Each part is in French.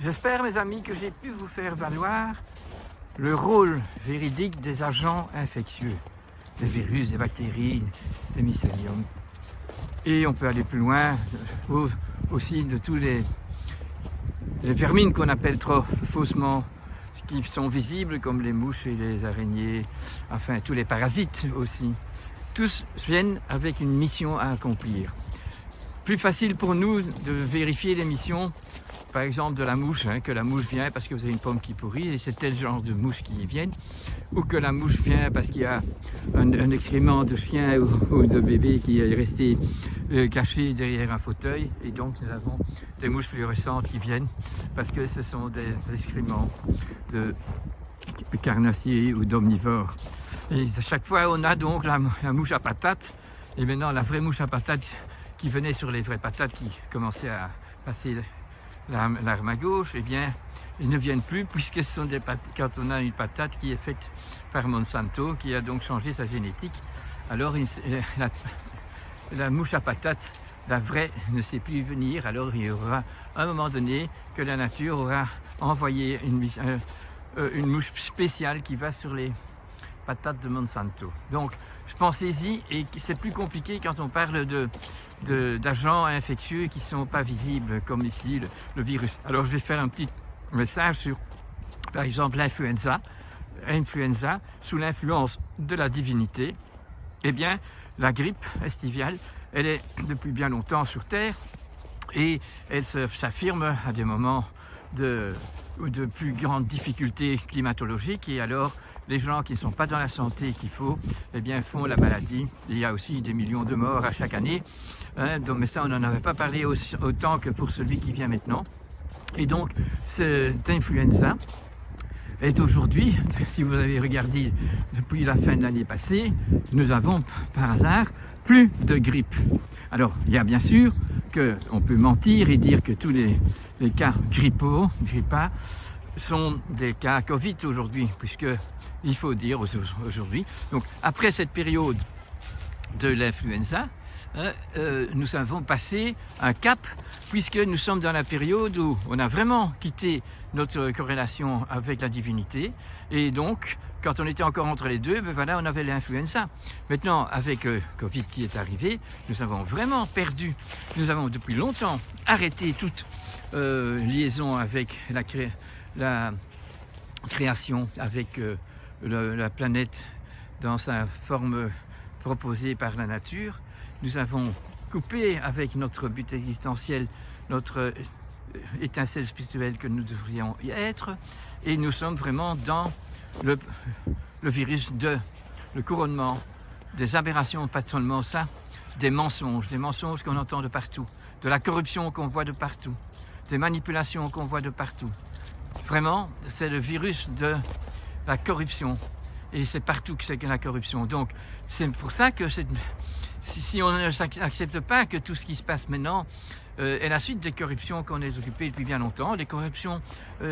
J'espère, mes amis, que j'ai pu vous faire valoir le rôle véridique des agents infectieux, des virus, des bactéries, des mycéliums. Et on peut aller plus loin, aussi de tous les vermines qu'on appelle trop faussement, qui sont visibles, comme les mouches et les araignées, enfin tous les parasites aussi. Tous viennent avec une mission à accomplir. Plus facile pour nous de vérifier les missions, par exemple de la mouche, que la mouche vient parce que vous avez une pomme qui pourrit et c'est tel genre de mouche qui viennent, ou que la mouche vient parce qu'il y a un excrément de chien ou de bébé qui est resté caché derrière un fauteuil, et donc nous avons des mouches fluorescentes qui viennent parce que ce sont des excréments de carnassiers ou d'omnivores. Et à chaque fois on a donc la mouche à patates, et maintenant la vraie mouche à patates qui venait sur les vraies patates, qui commençaient à passer l'arme à gauche, eh bien, ils ne viennent plus, puisque ce sont des patates, quand on a une patate qui est faite par Monsanto, qui a donc changé sa génétique, alors la mouche à patates, la vraie, ne sait plus venir, alors il y aura un moment donné que la nature aura envoyé une mouche spéciale qui va sur les patates de Monsanto. Donc, pensez-y, et c'est plus compliqué quand on parle d'agents infectieux qui ne sont pas visibles, comme ici le virus. Alors je vais faire un petit message sur, par exemple, l'influenza. Sous l'influence de la divinité, eh bien, la grippe estivale, elle est depuis bien longtemps sur Terre, et elle s'affirme à des moments de plus grandes difficultés climatologiques, et alors les gens qui ne sont pas dans la santé qu'il faut, eh bien, font la maladie. Il y a aussi des millions de morts à chaque année, donc, mais ça on n'en avait pas parlé autant que pour celui qui vient maintenant. Et donc cette influenza est aujourd'hui, si vous avez regardé depuis la fin de l'année passée, nous avons par hasard plus de grippe. Alors il y a bien sûr qu'on peut mentir et dire que tous les cas grippa sont des cas Covid aujourd'hui, puisque il faut dire aujourd'hui. Donc après cette période de l'influenza, nous avons passé un cap, puisque nous sommes dans la période où on a vraiment quitté notre corrélation avec la divinité, et donc quand on était encore entre les deux, ben voilà, on avait l'influenza. Maintenant, avec Covid qui est arrivé, nous avons vraiment perdu, nous avons depuis longtemps arrêté toute liaison avec la création, avec la planète dans sa forme proposée par la nature. Nous avons coupé avec notre but existentiel, notre étincelle spirituelle que nous devrions y être, et nous sommes vraiment dans le virus le couronnement, des aberrations, pas seulement ça, des mensonges qu'on entend de partout, de la corruption qu'on voit de partout, des manipulations qu'on voit de partout. Vraiment, c'est le virus de la corruption, et c'est partout que c'est la corruption. Donc c'est pour ça que si on n'accepte pas que tout ce qui se passe maintenant est la suite des corruptions qu'on est occupées depuis bien longtemps. Les corruptions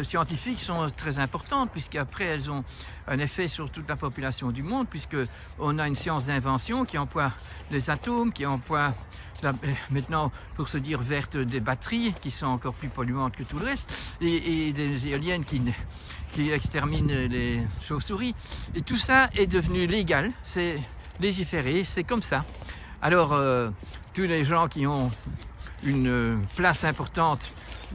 scientifiques sont très importantes, puisqu'après elles ont un effet sur toute la population du monde, puisqu'on a une science d'invention qui emploie les atomes, qui emploie maintenant, pour se dire verte, des batteries qui sont encore plus polluantes que tout le reste, et des éoliennes qui exterminent les chauves-souris. Et tout ça est devenu légal, c'est légiféré, c'est comme ça. Alors, tous les gens qui ont une place importante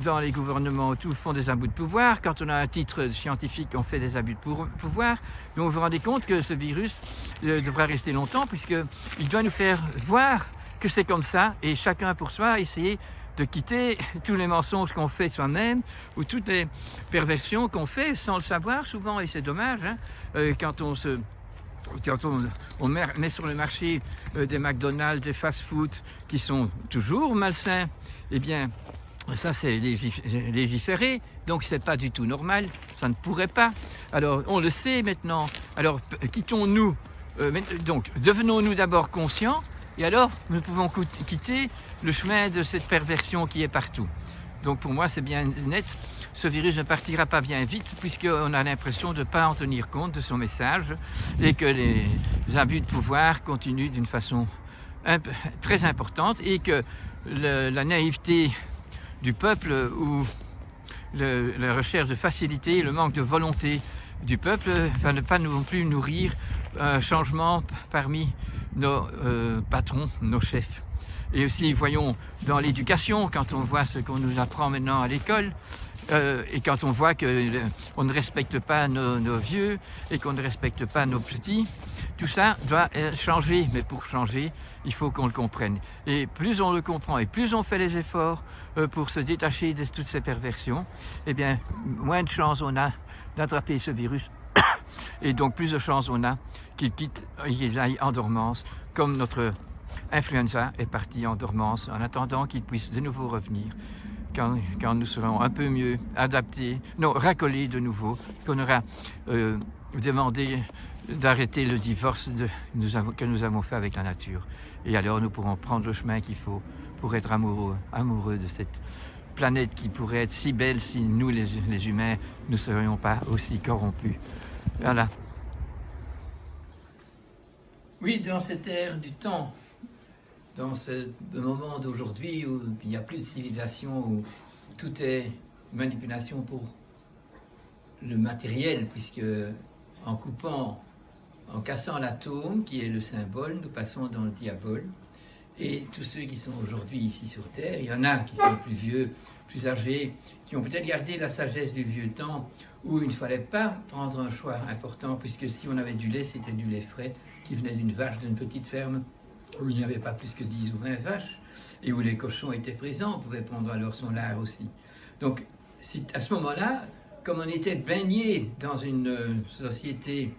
dans les gouvernements, tout font des abus de pouvoir. Quand on a un titre scientifique, on fait des abus de pouvoir. Donc vous vous rendez compte que ce virus devra rester longtemps, puisqu'il doit nous faire voir que c'est comme ça, et chacun pour soi essayer de quitter tous les mensonges qu'on fait soi-même, ou toutes les perversions qu'on fait sans le savoir souvent, et c'est dommage, quand on met sur le marché des McDonald's, des fast-food qui sont toujours malsains, eh bien ça c'est légiféré, donc c'est pas du tout normal, ça ne pourrait pas. Alors on le sait maintenant, alors quittons-nous, donc devenons-nous d'abord conscients, et alors nous pouvons quitter le chemin de cette perversion qui est partout. Donc pour moi c'est bien net, ce virus ne partira pas bien vite, puisqu'on a l'impression de ne pas en tenir compte de son message, et que les abus de pouvoir continuent d'une façon très importante, et que la naïveté du peuple, ou la recherche de facilité, le manque de volonté du peuple va ne pas non plus nourrir un changement parmi nos patrons, nos chefs. Et aussi, voyons, dans l'éducation, quand on voit ce qu'on nous apprend maintenant à l'école, et quand on voit qu'on ne respecte pas nos vieux et qu'on ne respecte pas nos petits, tout ça doit changer. Mais pour changer, il faut qu'on le comprenne. Et plus on le comprend et plus on fait les efforts pour se détacher de toutes ces perversions, eh bien, moins de chances on a d'attraper ce virus. Et donc, plus de chances on a qu'il quitte, qu'il aille en dormance, comme notre influenza est parti en dormance, en attendant qu'il puisse de nouveau revenir. Quand nous serons un peu mieux adaptés, non, racolés de nouveau, qu'on aura demandé d'arrêter le divorce que nous avons fait avec la nature. Et alors nous pourrons prendre le chemin qu'il faut pour être amoureux de cette planète qui pourrait être si belle si nous, les humains, ne serions pas aussi corrompus. Voilà. Oui, dans cette ère du temps, dans ce moment d'aujourd'hui où il n'y a plus de civilisation, où tout est manipulation pour le matériel, puisque en coupant, en cassant l'atome, qui est le symbole, nous passons dans le diabole. Et tous ceux qui sont aujourd'hui ici sur Terre, il y en a qui sont plus vieux, plus âgés, qui ont peut-être gardé la sagesse du vieux temps, où il ne fallait pas prendre un choix important, puisque si on avait du lait, c'était du lait frais, qui venait d'une vache, d'une petite ferme, où il n'y avait pas plus que 10 ou 20 vaches, et où les cochons étaient présents, on pouvait prendre alors son lard aussi. Donc, à ce moment-là, comme on était baigné dans une société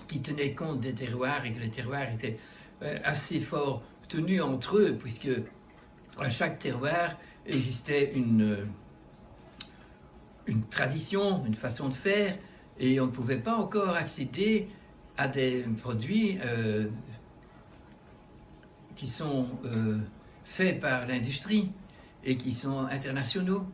qui tenait compte des terroirs, et que les terroirs étaient assez fort tenus entre eux, puisque à chaque terroir existait une tradition, une façon de faire, et on ne pouvait pas encore accéder à des produits qui sont faits par l'industrie et qui sont internationaux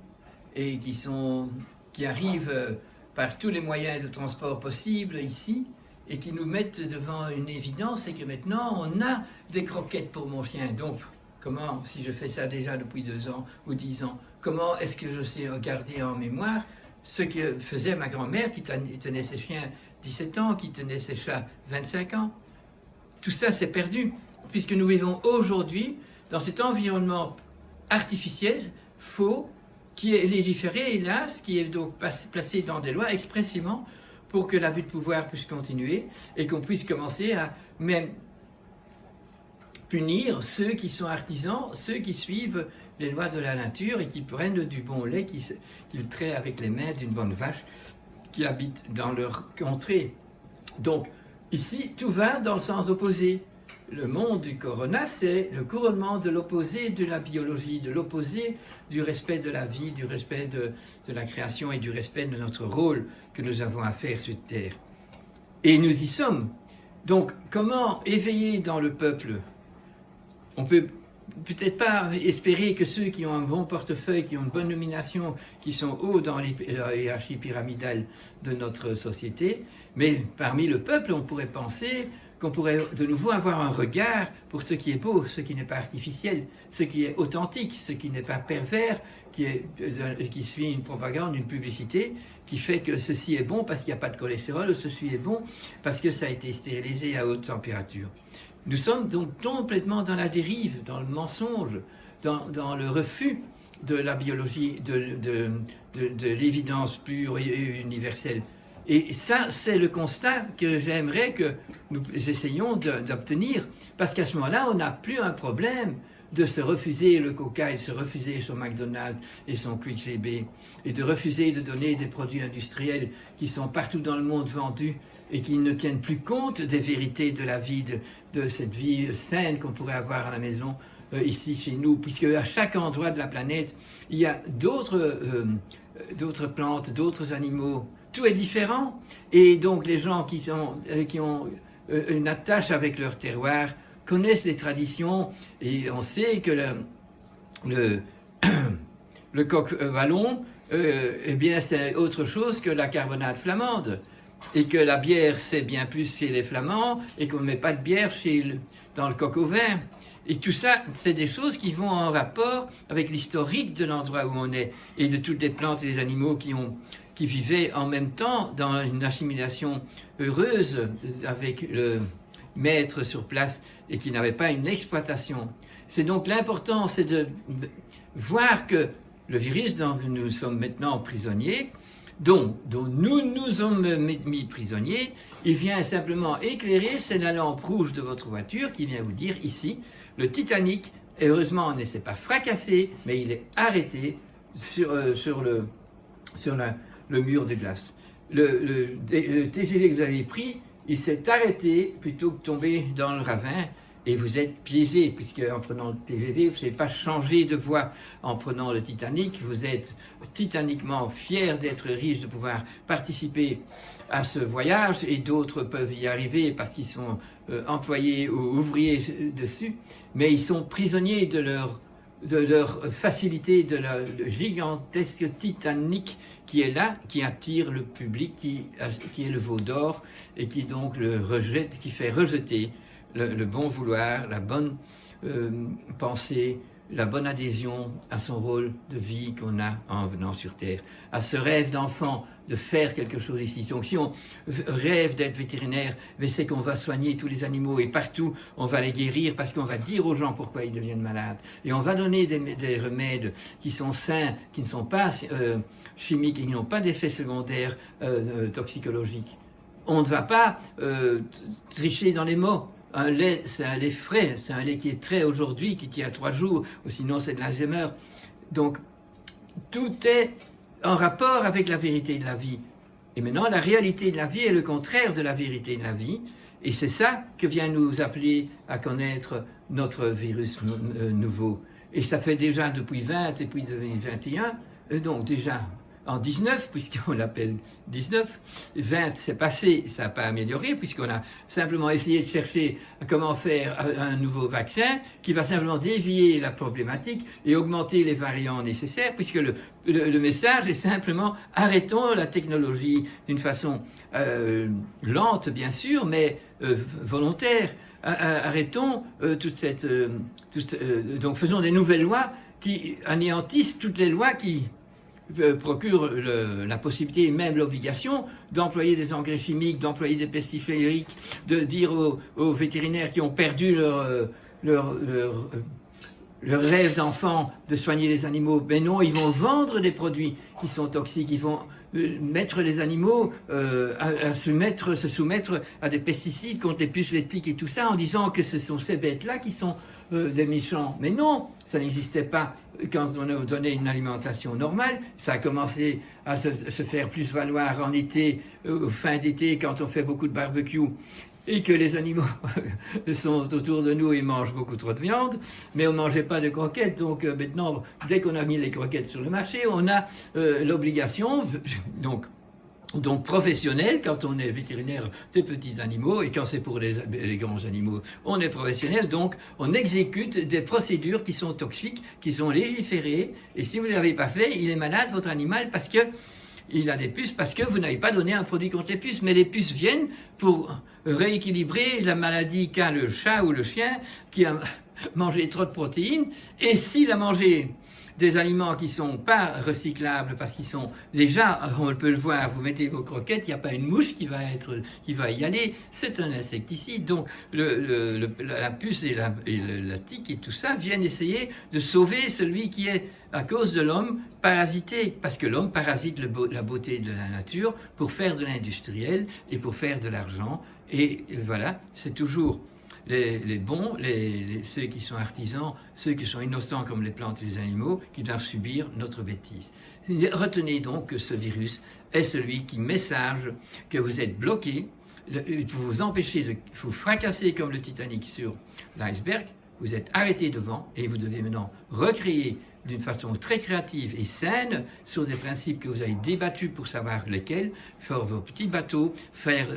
et qui arrivent par tous les moyens de transport possibles ici et qui nous mettent devant une évidence, c'est que maintenant on a des croquettes pour mon chien. Donc comment, si je fais ça déjà depuis 2 ans ou 10 ans, comment est-ce que je sais garder en mémoire ce que faisait ma grand-mère qui tenait ses chiens 17 ans, qui tenait ses chats 25 ans? Tout ça c'est perdu, puisque nous vivons aujourd'hui dans cet environnement artificiel, faux, qui est légiféré, hélas, qui est donc placé dans des lois expressément pour que l'abus de pouvoir puisse continuer et qu'on puisse commencer à même punir ceux qui sont artisans, ceux qui suivent les lois de la nature et qui prennent du bon lait qu'ils traient avec les mains d'une bonne vache qui habite dans leur contrée. Donc, ici, tout va dans le sens opposé. Le monde du corona, c'est le couronnement de l'opposé de la biologie, de l'opposé du respect de la vie, du respect de la création et du respect de notre rôle que nous avons à faire sur Terre. Et nous y sommes. Donc, comment éveiller dans le peuple? On peut peut-être pas espérer que ceux qui ont un bon portefeuille, qui ont une bonne nomination, qui sont hauts dans la hiérarchie pyramidale de notre société, mais parmi le peuple, on pourrait penser qu'on pourrait de nouveau avoir un regard pour ce qui est beau, ce qui n'est pas artificiel, ce qui est authentique, ce qui n'est pas pervers, qui suit une propagande, une publicité, qui fait que ceci est bon parce qu'il n'y a pas de cholestérol, ou ceci est bon parce que ça a été stérilisé à haute température. Nous sommes donc complètement dans la dérive, dans le mensonge, dans le refus de la biologie, de l'évidence pure et universelle. Et ça, c'est le constat que j'aimerais que nous essayions d'obtenir, parce qu'à ce moment-là, on n'a plus un problème de se refuser le Coca et de se refuser son McDonald's et son Quick GB, et de refuser de donner des produits industriels qui sont partout dans le monde vendus et qui ne tiennent plus compte des vérités de la vie, de cette vie saine qu'on pourrait avoir à la maison, ici chez nous, puisque à chaque endroit de la planète, il y a d'autres plantes, d'autres animaux. Tout est différent, et donc les gens qui ont une attache avec leur terroir connaissent les traditions, et on sait que le coq wallon, eh bien c'est autre chose que la carbonade flamande, et que la bière c'est bien plus chez les Flamands, et qu'on ne met pas de bière dans le coq au vin, Et tout ça, c'est des choses qui vont en rapport avec l'historique de l'endroit où on est et de toutes les plantes et les animaux qui vivaient en même temps dans une assimilation heureuse avec le maître sur place et qui n'avaient pas une exploitation. C'est donc l'important, c'est de voir que le virus dont nous sommes maintenant prisonniers, dont nous nous sommes mis prisonniers, il vient simplement éclairer, c'est la lampe rouge de votre voiture qui vient vous dire ici, le Titanic, heureusement on ne s'est pas fracassé, mais il est arrêté sur le mur de glace. Le TGV que vous avez pris, il s'est arrêté plutôt que de tomber dans le ravin. Et vous êtes piégé, puisque en prenant le TGV, vous n'avez pas changé de voie. En prenant le Titanic, vous êtes titaniquement fier d'être riche, de pouvoir participer à ce voyage, et d'autres peuvent y arriver parce qu'ils sont employés ou ouvriers dessus, mais ils sont prisonniers de leur facilité, de leur gigantesque Titanic qui est là, qui attire le public, qui est le veau d'or, et qui donc le rejette, qui fait rejeter le bon vouloir, la bonne pensée, la bonne adhésion à son rôle de vie qu'on a en venant sur Terre, à ce rêve d'enfant de faire quelque chose ici. Donc si on rêve d'être vétérinaire, mais c'est qu'on va soigner tous les animaux et partout on va les guérir parce qu'on va dire aux gens pourquoi ils deviennent malades. Et on va donner des remèdes qui sont sains, qui ne sont pas chimiques et qui n'ont pas d'effets secondaires toxicologiques. On ne va pas tricher dans les mots. Un lait, c'est un lait frais, c'est un lait qui est trait aujourd'hui, qui tient 3 jours, ou sinon c'est de l'Alzheimer. Donc, tout est en rapport avec la vérité de la vie. Et maintenant, la réalité de la vie est le contraire de la vérité de la vie. Et c'est ça que vient nous appeler à connaître notre virus nouveau. Et ça fait déjà depuis 20 et puis 2021, donc déjà en 19, puisqu'on l'appelle 19, 20 c'est passé, ça n'a pas amélioré, puisqu'on a simplement essayé de chercher comment faire un nouveau vaccin qui va simplement dévier la problématique et augmenter les variants nécessaires, puisque le message est simplement arrêtons la technologie d'une façon lente, bien sûr, mais volontaire. Arrêtons donc faisons des nouvelles lois qui anéantissent toutes les lois qui procure la possibilité et même l'obligation d'employer des engrais chimiques, d'employer des pesticides féeriques, de dire aux vétérinaires qui ont perdu leur rêve d'enfant de soigner les animaux, mais non, ils vont vendre des produits qui sont toxiques, ils vont mettre les animaux à se soumettre à des pesticides contre les puces, les tiques et tout ça, en disant que ce sont ces bêtes-là qui sont des méchants. Mais non, ça n'existait pas quand on a donné une alimentation normale. Ça a commencé à se faire plus valoir en été, fin d'été, quand on fait beaucoup de barbecue et que les animaux sont autour de nous et mangent beaucoup trop de viande, mais on ne mangeait pas de croquettes. Donc maintenant, dès qu'on a mis les croquettes sur le marché, on a l'obligation, donc professionnel, quand on est vétérinaire des petits animaux, et quand c'est pour les grands animaux, on est professionnel, donc on exécute des procédures qui sont toxiques, qui sont légiférées, et si vous ne l'avez pas fait, il est malade, votre animal, parce que il a des puces, parce que vous n'avez pas donné un produit contre les puces, mais les puces viennent pour rééquilibrer la maladie qu'a le chat ou le chien qui a mangé trop de protéines, et s'il a mangé des aliments qui ne sont pas recyclables parce qu'ils sont déjà, on peut le voir, vous mettez vos croquettes, il n'y a pas une mouche qui va y aller, c'est un insecticide. Donc la puce et la tique et tout ça viennent essayer de sauver celui qui est, à cause de l'homme, parasité, parce que l'homme parasite la beauté de la nature pour faire de l'industriel et pour faire de l'argent. Et voilà, c'est toujours les bons, ceux qui sont artisans, ceux qui sont innocents comme les plantes et les animaux, qui doivent subir notre bêtise. Retenez donc que ce virus est celui qui message que vous êtes bloqué, vous empêchez de vous fracasser comme le Titanic sur l'iceberg, vous êtes arrêté devant et vous devez maintenant recréer d'une façon très créative et saine sur des principes que vous avez débattus pour savoir lesquels, faire vos petits bateaux, faire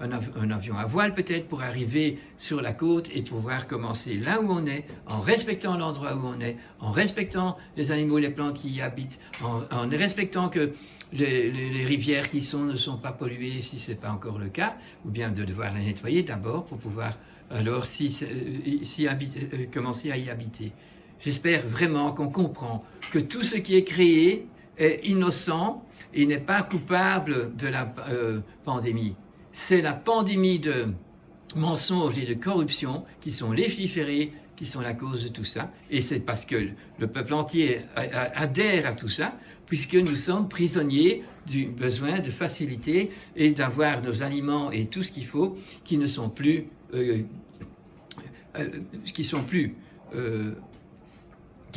un avion à voile peut-être pour arriver sur la côte et pouvoir commencer là où on est, en respectant l'endroit où on est, en respectant les animaux, les plantes qui y habitent, en respectant que les rivières qui ne sont pas polluées si ce n'est pas encore le cas, ou bien de devoir les nettoyer d'abord pour pouvoir alors commencer à y habiter. J'espère vraiment qu'on comprend que tout ce qui est créé est innocent et n'est pas coupable de la pandémie. C'est la pandémie de mensonges et de corruption qui sont légiférés, qui sont la cause de tout ça. Et c'est parce que le peuple entier adhère à tout ça, puisque nous sommes prisonniers du besoin de facilité et d'avoir nos aliments et tout ce qu'il faut qui ne sont plus... qui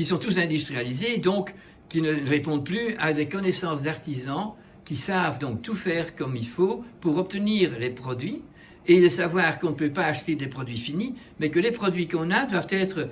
sont tous industrialisés, donc qui ne répondent plus à des connaissances d'artisans qui savent donc tout faire comme il faut pour obtenir les produits et de savoir qu'on ne peut pas acheter des produits finis, mais que les produits qu'on a doivent être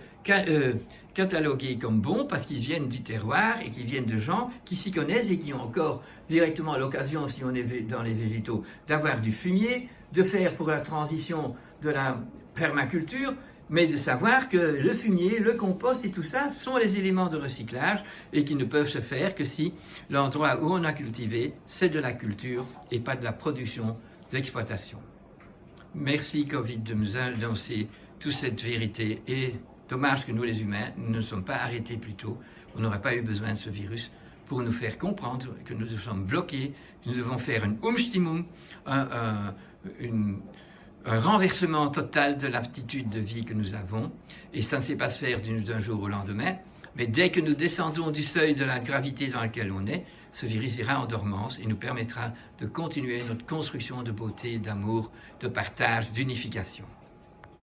catalogués comme bons parce qu'ils viennent du terroir et qu'ils viennent de gens qui s'y connaissent et qui ont encore directement l'occasion, si on est dans les végétaux, d'avoir du fumier, de faire pour la transition de la permaculture, mais de savoir que le fumier, le compost et tout ça sont les éléments de recyclage et qui ne peuvent se faire que si l'endroit où on a cultivé, c'est de la culture et pas de la production, de l'exploitation. Merci Covid de nous annoncer toute cette vérité et dommage que nous les humains ne nous sommes pas arrêtés plus tôt. On n'aurait pas eu besoin de ce virus pour nous faire comprendre que nous sommes bloqués, que nous devons faire une Umstimmung, un renversement total de l'attitude de vie que nous avons, et ça ne sait pas se faire d'un jour au lendemain, mais dès que nous descendons du seuil de la gravité dans laquelle on est, ce virus ira en dormance et nous permettra de continuer notre construction de beauté, d'amour, de partage, d'unification.